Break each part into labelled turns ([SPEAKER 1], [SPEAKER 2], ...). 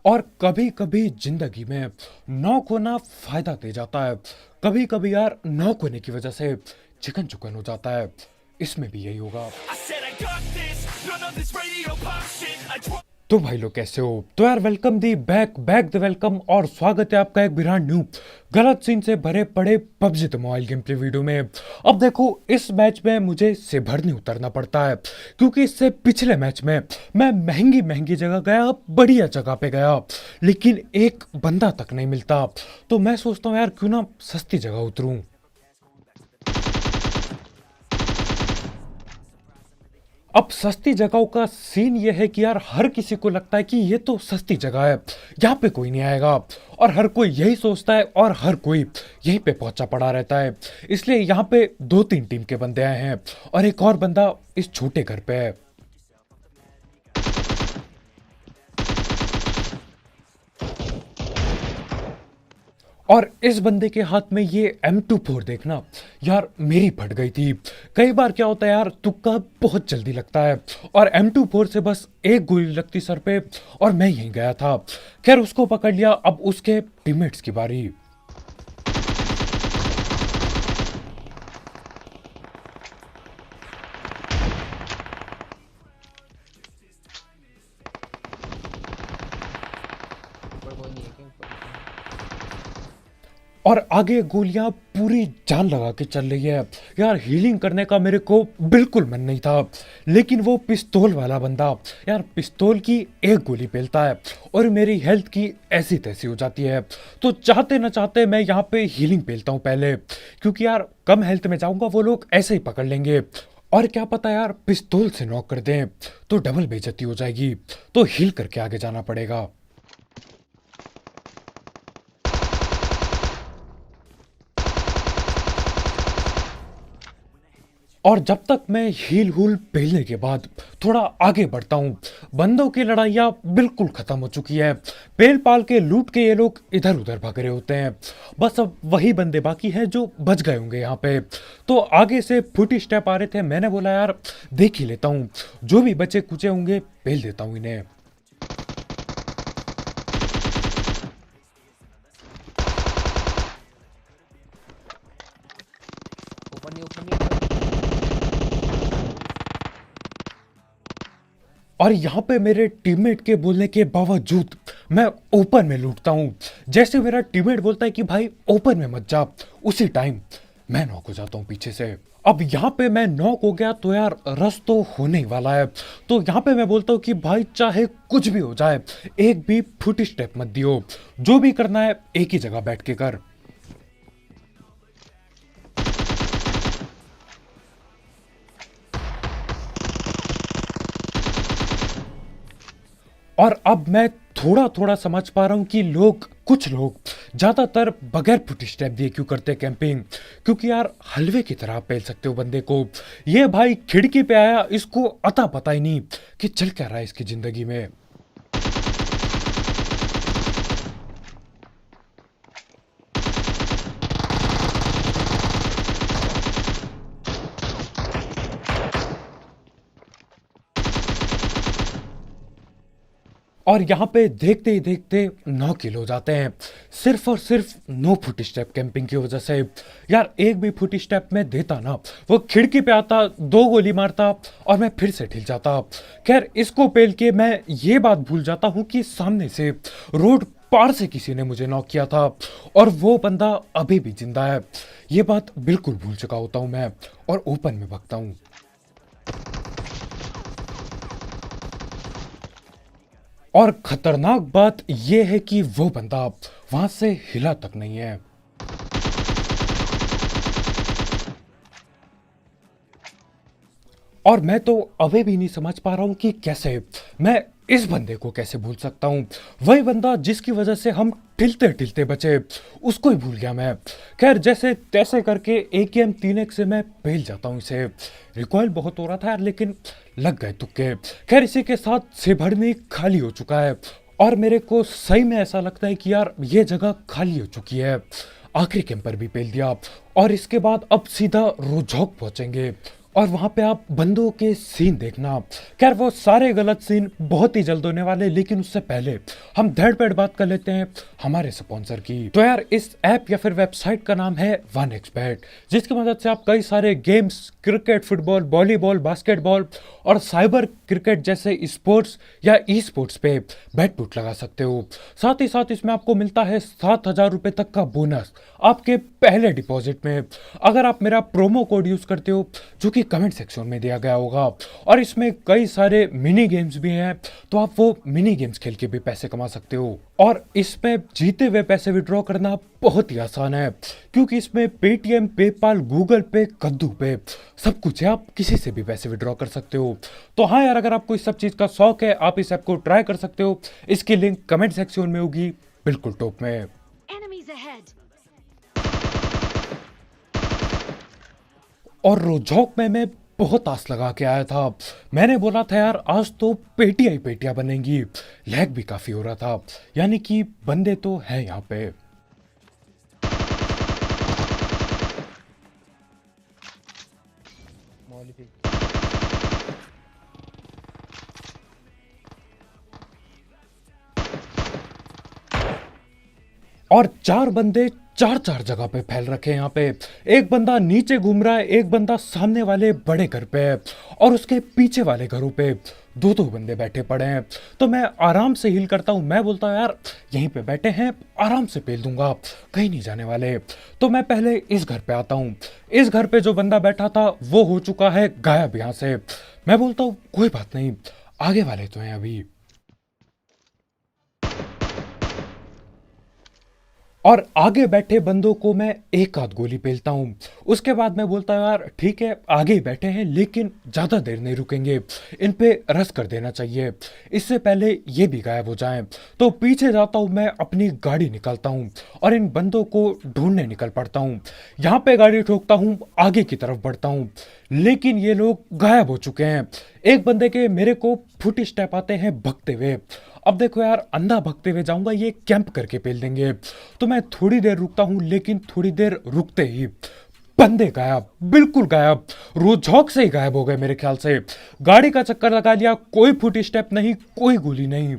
[SPEAKER 1] और कभी कभी जिंदगी में नौक होना फायदा दे जाता है। कभी कभी यार नौक होने की वजह से चिकन चुकन हो जाता है। इसमें भी यही होगा।
[SPEAKER 2] I said I got this, none of this radio pop shit.
[SPEAKER 1] तो भाई लोग कैसे हो? तो यार welcome the back back the welcome और स्वागत है आपका एक ब्रांड न्यू गलत सीन से भरे पड़े PUBG the mobile game play video में। अब देखो, इस मैच में मुझे से भर नहीं उतरना पड़ता है, क्योंकि इससे पिछले मैच में मैं महंगी महंगी जगह गया, बढ़िया जगह पे गया, लेकिन एक बंदा तक नहीं मिलता। तो मैं सोचता हूँ यार क्यों ना सस्ती जगह उतरूं। अब सस्ती जगहों का सीन ये है कि यार हर किसी को लगता है कि ये तो सस्ती जगह है, यहाँ पे कोई नहीं आएगा, और हर कोई यही सोचता है और हर कोई यहीं पे पहुंचा पड़ा रहता है। इसलिए यहाँ पे दो तीन टीम के बंदे आए हैं और एक और बंदा इस छोटे घर पे है। और इस बंदे के हाथ में ये M24 देखना यार मेरी फट गई थी। कई बार क्या होता है यार, तुक्का बहुत जल्दी लगता है, और M24 से बस एक गोली लगती सर पे और मैं यहीं गया था। खैर उसको पकड़ लिया, अब उसके टीममेट्स की बारी।
[SPEAKER 3] ऊपर कोई नहीं है क्या? ऊपर
[SPEAKER 1] और आगे गोलियां पूरी जान लगा के चल रही है। यार हीलिंग करने का मेरे को बिल्कुल मन नहीं था, लेकिन वो पिस्तौल वाला बंदा यार पिस्तौल की एक गोली पेलता है और मेरी हेल्थ की ऐसी तैसी हो जाती है। तो चाहते ना चाहते मैं यहाँ पे हीलिंग पेलता हूँ पहले, क्योंकि यार कम हेल्थ में जाऊंगा वो लोग ऐसे ही पकड़ लेंगे, और क्या पता यार पिस्तौल से नॉक कर दें तो डबल बेइज्जती हो जाएगी। तो हील करके आगे जाना पड़ेगा। और जब तक मैं हील हूल पहनने के बाद थोड़ा आगे बढ़ता हूँ, बंदों की लड़ाइयाँ बिल्कुल खत्म हो चुकी है। पेल पाल के लूट के ये लोग इधर उधर भाग रहे होते हैं। बस अब वही बंदे बाकी हैं जो बच गए होंगे यहाँ पे। तो आगे से फुटी स्टेप आ रहे थे, मैंने बोला यार देख ही लेता हूँ, जो भी बचे कुचे होंगे पेल देता हूँ इन्हें।
[SPEAKER 3] ऊपर नहीं, ऊपर नहीं, ऊपर
[SPEAKER 1] और यहाँ पे मेरे टीममेट के बोलने के बावजूद मैं ओपन में लूटता हूँ। जैसे मेरा टीममेट बोलता है कि भाई ओपन में मत जा, उसी टाइम मैं नॉक हो जाता हूँ पीछे से। अब यहाँ पे मैं नॉक हो गया तो यार रस तो होने ही वाला है। तो यहाँ पे मैं बोलता हूँ कि भाई चाहे कुछ भी हो जाए, एक भी फुट स्टेप मत दियो, जो भी करना है एक ही जगह बैठ के कर। और अब मैं थोड़ा थोड़ा समझ पा रहा हूँ कि कुछ लोग ज्यादातर बगैर फुट स्टेप दिए क्यों करते हैं कैंपिंग, क्योंकि यार हलवे की तरह आप पेल सकते हो बंदे को। ये भाई खिड़की पे आया, इसको अता पता ही नहीं कि चल क्या रहा है इसकी जिंदगी में। और यहाँ पे देखते ही देखते 9 किल हो जाते हैं, सिर्फ और सिर्फ नो फुट स्टेप कैंपिंग की वजह से। यार एक भी फुट स्टेप में देता ना, वो खिड़की पे आता, दो गोली मारता और मैं फिर से ढिल जाता। खैर इसको पेल के मैं ये बात भूल जाता हूँ कि सामने से रोड पार से किसी ने मुझे नॉक किया था और वो बंदा अभी भी जिंदा है। ये बात बिल्कुल भूल चुका होता हूँ मैं, और ओपन में भागता हूँ। और खतरनाक बात यह है कि वो बंदा वहां से हिला तक नहीं है। और मैं तो अभी भी नहीं समझ पा रहा हूं कि कैसे मैं इस बंदे को कैसे भूल सकता हूं। वही बंदा जिसकी वजह से हम टिलते टिलते बचे, उसको ही भूल गया मैं। खैर जैसे तैसे करके AKM 3X से मैं पेल जाता हूं इसे। रिकॉइल बहुत हो रहा था यार, लेकिन लग गए तुक्के। खैर इसी के साथ सेभरनी खाली हो चुका है, और मेरे को सही में ऐसा लगता है कि यार ये जगह खाली हो चुकी है। आखिरी कैंपर भी पेल दिया, और इसके बाद अब सीधा रोजौक पहुंचेंगे। और वहां पे आप बंदों के सीन देखना। खैर वो सारे गलत सीन बहुत ही जल्द होने वाले, लेकिन उससे पहले हम धड़ पेड़ बात कर लेते हैं हमारे स्पॉन्सर की। तो यार इस ऐप या फिर वेबसाइट का नाम है 1xBet, जिसकी मदद से आप कई सारे games, cricket, football, volleyball, basketball और साइबर क्रिकेट जैसे स्पोर्ट्स या ई स्पोर्ट्स पे बैट पुट लगा सकते हो। साथ ही साथ इसमें आपको मिलता है 7,000 रुपए तक का बोनस आपके पहले डिपॉजिट में, अगर आप मेरा प्रोमो कोड यूज करते हो, जो कि कमेंट सेक्शन में दिया गया होगा। और इसमें कई सारे मिनी गेम्स भी हैं, तो आप वो मिनी गेम्स खेल के भी पैसे कमा सकते हो। और इसमें जीते हुए पैसे विड्रॉ करना बहुत ही आसान है, क्योंकि इसमें पेटीएम, पेपाल, गूगल पे, कद्दू पे सब कुछ है, आप किसी से भी पैसे विड्रॉ कर सकते हो। तो हाँ यार, अगर आपको इस सब चीज का शौक है, आप इस ऐप को ट्राई कर सकते हो। इसकी लिंक कमेंट सेक्शन में होगी, बिल्कुल टॉप में।
[SPEAKER 4] Enemies ahead!
[SPEAKER 1] और रोजौक में मैं बहुत आस लगा के आया था। मैंने बोला था यार आज तो पेटियां ही पेटियां बनेंगी। लैग भी काफी हो रहा था, यानी कि बंदे तो है यहाँ पे।
[SPEAKER 3] मौली पे
[SPEAKER 1] और चार बंदे चार चार जगह पे फैल रखे हैं यहाँ पे। एक बंदा नीचे घूम रहा है, एक बंदा सामने वाले बड़े घर पे है, और उसके पीछे वाले घरों पे दो दो बंदे बैठे पड़े हैं। तो मैं आराम से हील करता हूँ, मैं बोलता हूँ यार यहीं पे बैठे हैं, आराम से पेल दूंगा, कहीं नहीं जाने वाले। तो मैं पहले इस घर पे आता हूँ। इस घर पे जो बंदा बैठा था वो हो चुका है गायब यहाँ से। मैं बोलता हूँ कोई बात नहीं, आगे वाले तो हैं अभी। और आगे बैठे बंदों को मैं एक आध गोली पेलता हूँ। उसके बाद मैं बोलता हूँ यार ठीक है, आगे ही बैठे हैं लेकिन ज्यादा देर नहीं रुकेंगे, इन पे रश कर देना चाहिए, इससे पहले ये भी गायब हो जाएं। तो पीछे जाता हूँ, मैं अपनी गाड़ी निकालता हूँ और इन बंदों को ढूंढने निकल पड़ता हूँ। यहाँ पे गाड़ी ठोकता हूँ, आगे की तरफ बढ़ता हूँ, लेकिन ये लोग गायब हो चुके हैं। एक बंदे के मेरे को फुट स्टेप आते हैं भगते हुए। अब देखो यार, अंधा भगते हुए जाऊंगा, ये कैंप करके पेल देंगे। तो मैं थोड़ी देर रुकता हूं, लेकिन थोड़ी देर रुकते ही बंदे गायब, बिल्कुल गायब, रोजौक से ही गायब हो गए मेरे ख्याल से। गाड़ी का चक्कर लगा लिया, कोई फुट स्टेप नहीं, कोई गोली नहीं।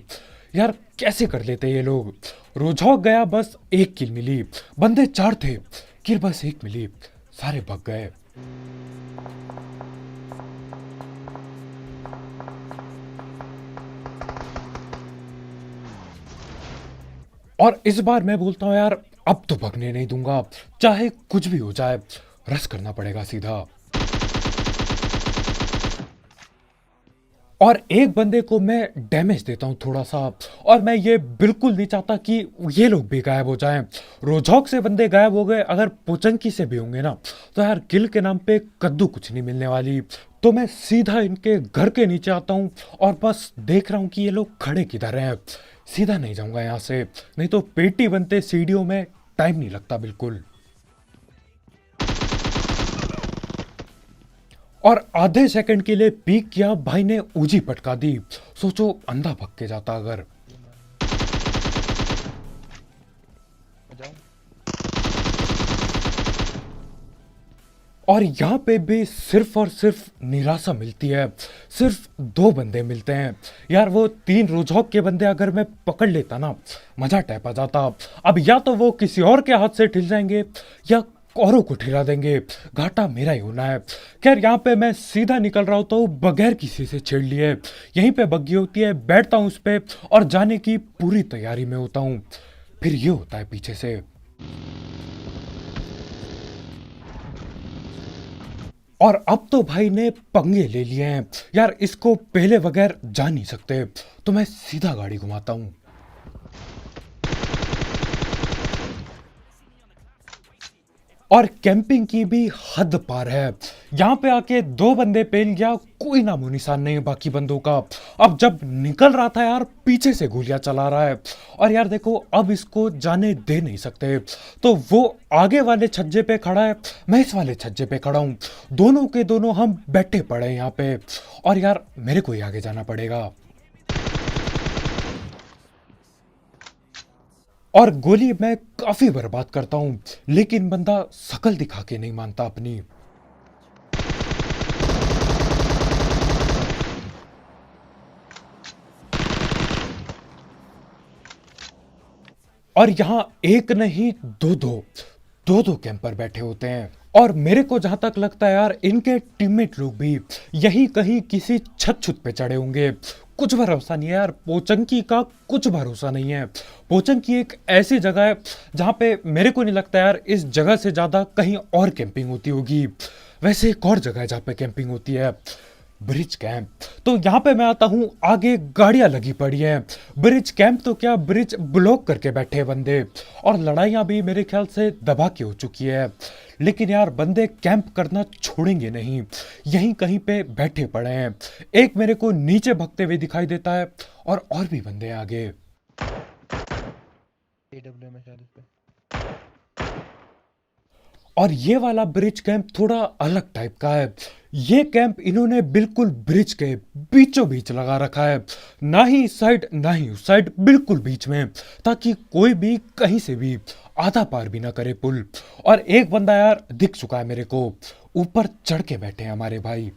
[SPEAKER 1] यार कैसे कर लेते ये लोग। रोजौक गया, बस एक किल मिली। बंदे चार थे, किल बस एक मिली, सारे भग गए। और इस बार मैं बोलता हूँ यार अब तो भगने नहीं दूंगा, चाहे कुछ भी हो जाए, रश करना पड़ेगा सीधा। और एक बंदे को मैं डैमेज देता हूं थोड़ा सा, और मैं ये बिल्कुल नहीं चाहता कि ये लोग भी गायब हो जाएं। रोजौक से बंदे गायब हो गए, अगर पोचंकी से भी होंगे ना, तो यार किल के नाम पे कद्दू कुछ नहीं मिलने वाली। तो मैं सीधा इनके घर के नीचे आता हूं और बस देख रहा हूं कि ये लोग खड़े किधर हैं। सीधा नहीं जाऊंगा यहाँ से, नहीं तो पेटी बनते सीढ़ियों में टाइम नहीं लगता बिल्कुल। और आधे सेकंड के लिए पीक किया, भाई ने उजी पटका दी। सोचो अंधा भग के जाता अगर।
[SPEAKER 3] जाओ।
[SPEAKER 1] और यहाँ पे भी सिर्फ और सिर्फ निराशा मिलती है। सिर्फ दो बंदे मिलते हैं यार, वो तीन रोजौक के बंदे अगर मैं पकड़ लेता ना, मजा टैप आ जाता। अब या तो वो किसी और के हाथ से ठिल जाएंगे या औरों को ठिला देंगे, घाटा मेरा ही होना है। खैर यहाँ पे मैं सीधा निकल रहा होता हूँ बगैर किसी से छेड़ लिए। यहीं पे बग्गी होती है, बैठता हूँ उस पे और जाने की पूरी तैयारी में होता हूँ। फिर ये होता है पीछे से। और अब तो भाई ने पंगे ले लिए हैं यार, इसको पहले बगैर जा नहीं सकते। तो मैं सीधा गाड़ी घुमाता हूं। और कैंपिंग की भी हद पार है। यहाँ पे आके दो बंदे पेल गया, कोई नामो निशान नहीं है बाकी बंदों का। अब जब निकल रहा था यार, पीछे से गोलियां चला रहा है। और यार देखो, अब इसको जाने दे नहीं सकते। तो वो आगे वाले छज्जे पे खड़ा है, मैं इस वाले छज्जे पे खड़ा हूँ, दोनों के दोनों हम बैठे पड़े हैं यहाँ पे। और यार मेरे को ही आगे जाना पड़ेगा। और गोली मैं काफी बर्बाद करता हूं, लेकिन बंदा शकल दिखा के नहीं मानता अपनी। और यहाँ एक नहीं दो कैंपर बैठे होते हैं। और मेरे को जहां तक लगता है यार, इनके टीममेट लोग भी यही कहीं किसी छत छुत पे चढ़े होंगे। कुछ भरोसा नहीं है यार, पोचंकी का कुछ भरोसा नहीं है। पोचंकी एक ऐसी जगह है जहां पे मेरे को नहीं लगता यार इस जगह से ज्यादा कहीं और कैंपिंग होती होगी। वैसे एक और जगह है जहाँ पे कैंपिंग होती है, ब्रिज कैंप। तो यहाँ पे मैं आता हूँ, आगे गाड़ियां लगी पड़ी हैं। ब्रिज कैंप तो क्या, ब्रिज ब्लॉक करके बैठे हैं बंदे। और लड़ाइयाँ भी मेरे ख्याल से दबा के हो चुकी है। लेकिन यार बंदे कैंप करना छोड़ेंगे नहीं, यहीं कहीं पे बैठे पड़े हैं। एक मेरे को नीचे भगते हुए दिखाई देता है और भी बंदे हैं आगे।
[SPEAKER 3] AW में शायद इस पे।
[SPEAKER 1] और ये वाला ब्रिज कैंप थोड़ा अलग टाइप का है। ये कैंप इन्होंने बिल्कुल ब्रिज के बीचों बीच लगा रखा है, ना ही इस साइड ना ही उस साइड, बिल्कुल बीच में, ताकि कोई भी कहीं से भी आधा पार भी ना करे पुल। और एक बंदा यार दिख चुका है मेरे को, ऊपर चढ़ के बैठे हैं हमारे भाई।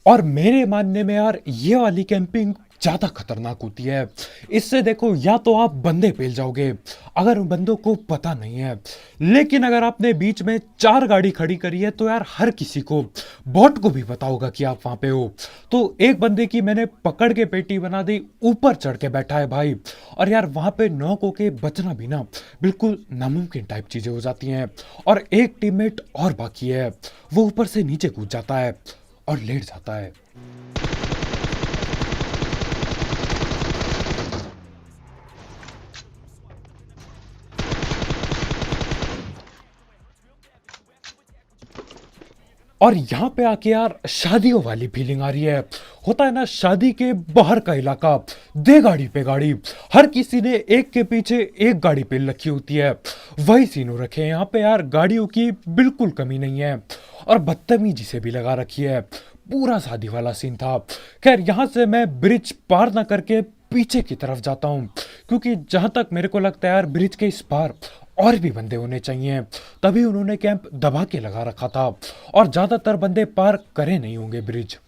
[SPEAKER 1] और मेरे मानने में यार ये वाली कैंपिंग ज्यादा खतरनाक होती है। इससे देखो, या तो आप बंदे पेल जाओगे अगर उन बंदों को पता नहीं है, लेकिन अगर आपने बीच में 4 गाड़ी खड़ी करी है तो यार हर किसी को, बॉट को भी पता होगा कि आप वहां पे हो। तो एक बंदे की मैंने पकड़ के पेटी बना दी, ऊपर चढ़ के बैठा है भाई। और यार वहां पे नॉक होके बचना भी ना बिल्कुल नामुमकिन टाइप चीजें हो जाती हैं। और एक टीममेट और बाकी है, वो ऊपर से नीचे कूद जाता है और लेट जाता है। और यहाँ पे आके यार शादियों वाली फीलिंग आ रही है। होता है ना शादी के बाहर का इलाका, दे गाड़ी पे गाड़ी, हर किसी ने एक के पीछे एक गाड़ी पे रखी होती है। वही सीन हो रखे हैं यहाँ पे यार, गाड़ियों की बिल्कुल कमी नहीं है। और बदतमीजी से भी लगा रखी है, पूरा शादी वाला सीन था। खैर यहाँ से मैं ब्रिज पार ना करके पीछे की तरफ जाता हूँ, क्योंकि जहां तक मेरे को लगता है यार ब्रिज के इस पार और भी बंदे होने चाहिए, तभी उन्होंने कैंप दबा के लगा रखा था। और ज्यादातर बंदे पार करे नहीं होंगे ब्रिज।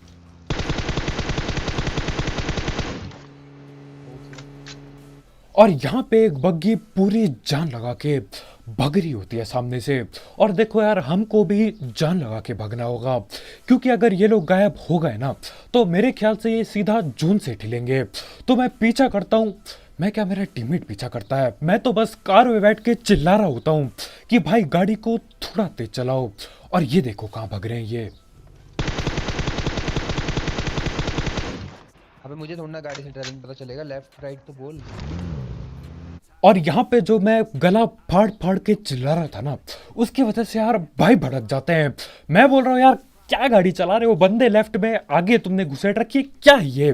[SPEAKER 1] और यहाँ पे एक बग्गी पूरी जान लगा के भग रही होती है सामने से। और देखो यार, हमको भी जान लगा के भागना होगा, क्योंकि अगर ये लोग गायब हो गए ना तो मेरे ख्याल से ये सीधा जून से ठिलेंगे। तो मैं पीछा करता हूँ, मैं क्या, मेरा टीममेट पीछा करता है, मैं तो बस कार में बैठ के चिल्ला रहा होता हूँ कि भाई गाड़ी को थोड़ा तेज चलाओ। और ये देखो कहाँ भाग रहे हैं ये।
[SPEAKER 3] अबे मुझे थोड़ा ना गाड़ी से ड्राइविंग पता चलेगा, लेफ्ट राइट तो बोल।
[SPEAKER 1] और यहाँ पे जो मैं गला फाड़ फाड़ के चिल्ला रहा था ना, उसकी वजह से यार भाई भड़क जाते हैं। मैं बोल रहा हूँ यार क्या गाड़ी चला रहे हो, बंदे लेफ्ट में, आगे तुमने घुसेट रखी है, क्या है ये।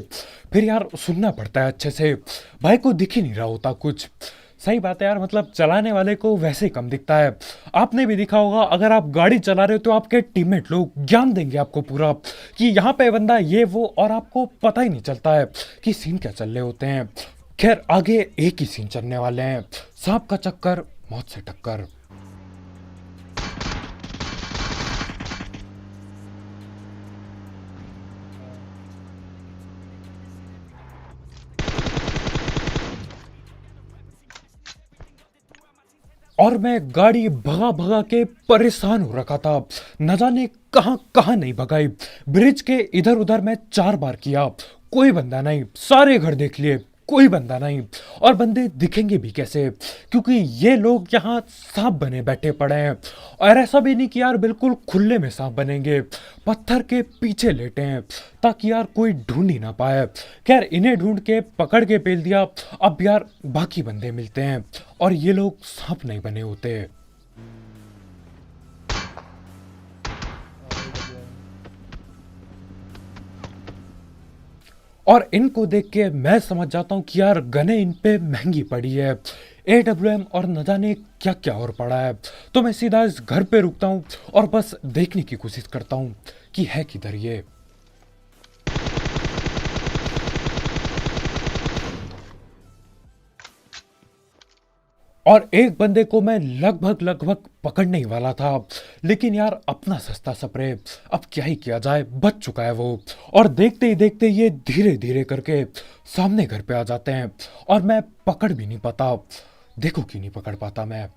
[SPEAKER 1] फिर यार सुनना पड़ता है अच्छे से, भाई को दिख ही नहीं रहा होता कुछ। सही बात है यार, मतलब चलाने वाले को वैसे ही कम दिखता है। आपने भी देखा होगा, अगर आप गाड़ी चला रहे हो तो आपके टीममेट लोग ज्ञान देंगे आपको पूरा कि यहाँ पे बंदा ये वो, और आपको पता ही नहीं चलता है कि सीन क्या चल रहे होते हैं। खैर आगे एक ही सीन चलने वाले हैं, सांप का चक्कर मौत से टक्कर। और मैं गाड़ी भगा भगा के परेशान हो रखा था, न जाने कहां कहां नहीं भगाई। ब्रिज के इधर उधर मैं 4 बार किया, कोई बंदा नहीं, सारे घर देख लिए, कोई बंदा नहीं। और बंदे दिखेंगे भी कैसे, क्योंकि ये लोग यहाँ सांप बने बैठे पड़े हैं। और ऐसा भी नहीं कि यार बिल्कुल खुले में सांप बनेंगे, पत्थर के पीछे लेटे हैं ताकि यार कोई ढूंढ ही ना पाए। खैर इन्हें ढूंढ के पकड़ के पेल दिया। अब यार बाकी बंदे मिलते हैं और ये लोग सांप नहीं बने होते। और इनको देख के मैं समझ जाता हूँ कि यार गने इन पे महंगी पड़ी है, AWM और न जाने क्या क्या और पड़ा है। तो मैं सीधा इस घर पे रुकता हूँ और बस देखने की कोशिश करता हूँ कि है किधर ये। और एक बंदे को मैं लगभग लगभग पकड़ने ही वाला था, लेकिन यार अपना सस्ता स्प्रे, अब क्या ही किया जाए, बच चुका है वो। और देखते ही देखते ये धीरे धीरे करके सामने घर पे आ जाते हैं और मैं पकड़ भी नहीं पाता। देखो क्यों नहीं पकड़ पाता मैं।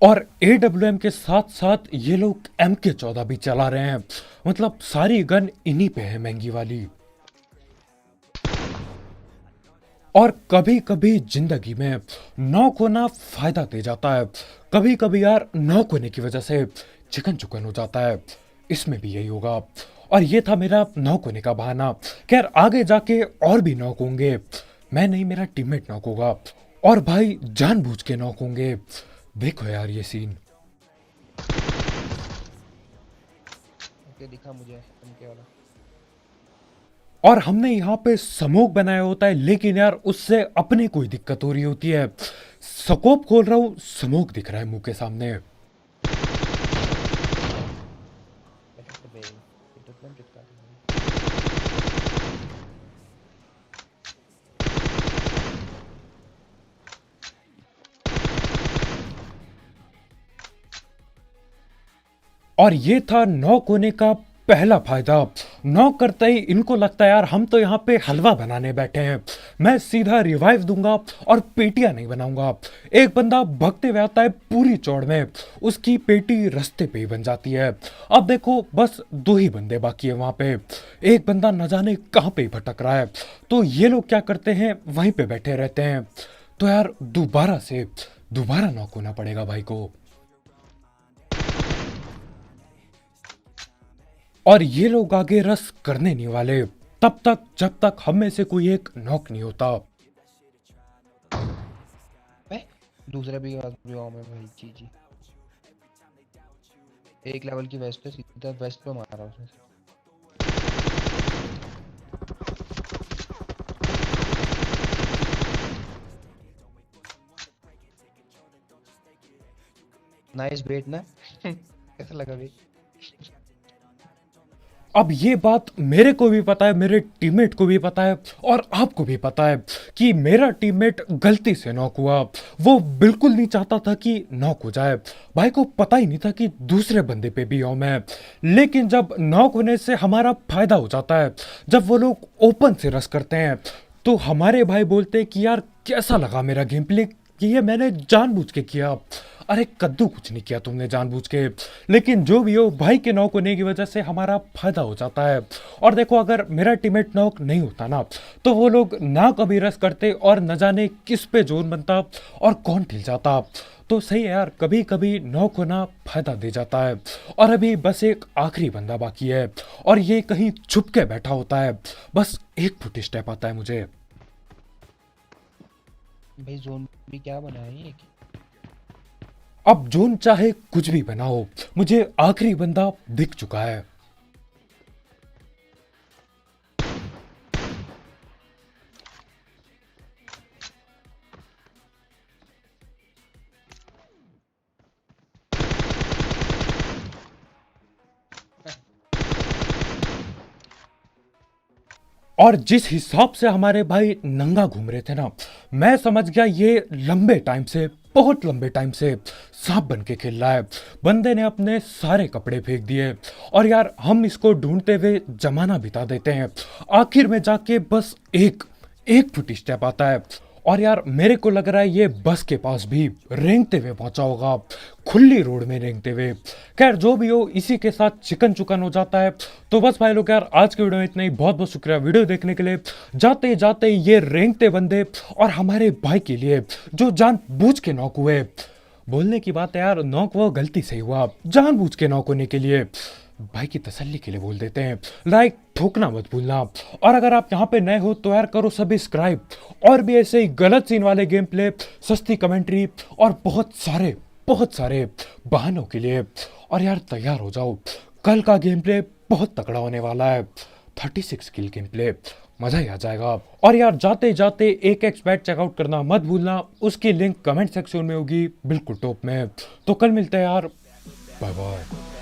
[SPEAKER 1] और AWM के साथ साथ ये लोग MK14 भी चला रहे हैं, मतलब सारी गन इन्हीं पे है महंगी वाली। और कभी कभी जिंदगी में नॉक होना फायदा दे जाता है, कभी कभी यार नॉक होने की वजह से चिकन चुकन हो जाता है, इसमें भी यही होगा। और ये था मेरा नॉक होने का बहाना। खैर आगे जाके और भी नॉक होंगे, मैं नहीं मेरा टीममेट नॉक होगा, और भाई जानबूझ के नॉक होंगे। देखो यार ये सीन।
[SPEAKER 3] ओके दिखा मुझे एमके वाला।
[SPEAKER 1] और हमने यहाँ पे स्मोक बनाया होता है, लेकिन यार उससे अपने कोई दिक्कत हो रही होती है। स्कोप खोल रहा हूँ, स्मोक दिख रहा है मुंह के सामने।
[SPEAKER 3] ऐसे बे ये तो एकदम चिपका दे।
[SPEAKER 1] और ये था नॉक होने का पहला फायदा। नॉक करते ही इनको लगता है यार हम तो यहाँ पे हलवा बनाने बैठे हैं, मैं सीधा रिवाइव दूंगा और पेटियां नहीं बनाऊंगा। एक बंदा भगते हुए आता है पूरी चौड़ में, उसकी पेटी रास्ते पे ही बन जाती है। अब देखो बस दो ही बंदे बाकी है वहां पे, एक बंदा न जाने कहाँ पे भटक रहा है। तो ये लोग क्या करते हैं, वहीं पे बैठे रहते हैं। तो यार दोबारा नॉक होना पड़ेगा भाई को। और ये लोग आगे रस करने नहीं वाले तब तक जब तक हम में से कोई एक नॉक नहीं होता।
[SPEAKER 3] मैं दूसरा भी आदमी गाँव में भाई जी एक लेवल की वेस्ट है, सीधा वेस्ट पे मारा उसने। नाइस बेट ना कैसा लगा भाई।
[SPEAKER 1] अब ये बात मेरे को भी पता है, मेरे टीममेट को भी पता है, और आपको भी पता है कि मेरा टीममेट गलती से नॉक हुआ। वो बिल्कुल नहीं चाहता था कि नॉक हो जाए, भाई को पता ही नहीं था कि दूसरे बंदे पे भी हूं मैं। लेकिन जब नॉक होने से हमारा फायदा हो जाता है, जब वो लोग ओपन से रस करते हैं, तो हमारे भाई बोलते हैं कि यार कैसा लगा मेरा गेम प्ले, कि ये मैंने जानबूझ के किया। अरे कद्दू कुछ नहीं किया तुमने जानबूझ के, लेकिन जो भी हो भाई के नॉक होने की वजह से हमारा फायदा हो जाता है। और देखो अगर मेरा टीममेट नॉक नहीं होता ना, तो वो लोग ना कभी रस करते और न जाने किस पे जोन बनता और कौन ठिल जाता। तो सही है यार, कभी कभी नॉक होना फायदा दे जाता है। और अभी बस एक आखिरी बंदा बाकी है, और ये कहीं छुप के बैठा होता है, बस एक फुट स्टेप आता है मुझे।
[SPEAKER 3] भाई जोन भी क्या बना है ये।
[SPEAKER 1] अब जोन चाहे कुछ भी बनाओ, मुझे आखिरी बंदा दिख चुका है। और जिस हिसाब से हमारे भाई नंगा घूम रहे थे ना, मैं समझ गया ये लंबे टाइम से, बहुत लंबे टाइम से सांप बन के खेल रहा है। बंदे ने अपने सारे कपड़े फेंक दिए, और यार हम इसको ढूंढते हुए जमाना बिता देते हैं। आखिर में जाके बस एक फुट स्टेप आता है, और यार मेरे को लग रहा है ये बस के पास भी रेंगते हुए पहुंचा होगा, खुली रोड में रेंगते हुए। खैर जो भी हो, इसी के साथ चिकन चुकन हो जाता है। तो बस भाई लोग यार आज के वीडियो में इतना ही, बहुत बहुत शुक्रिया वीडियो देखने के लिए। जाते जाते ये रेंगते बंदे और हमारे भाई के लिए जो जानबूझ के नॉक हुए, बोलने की बात है यार, नॉक वो गलती से ही हुआ, जानबूझ के नॉक होने के लिए भाई की तसल्ली के लिए बोल देते हैं। लाइक ठोकना मत भूलना, और अगर आप यहाँ पे नए हो तो यार करो सब्सक्राइब। और भी ऐसे ही गलत सीन वाले गेम प्ले, सस्ती कमेंट्री और बहुत सारे बहानों के लिए। और यार तैयार हो जाओ, कल का गेम प्ले बहुत तगड़ा होने वाला है। 36 किल गेम प्ले, मजा ही आ जाएगा। और यार जाते जाते एक एक्सबैट चेकआउट करना मत भूलना, उसकी लिंक कमेंट सेक्शन में होगी बिल्कुल टॉप में। तो कल मिलते हैं यार बाय बाय।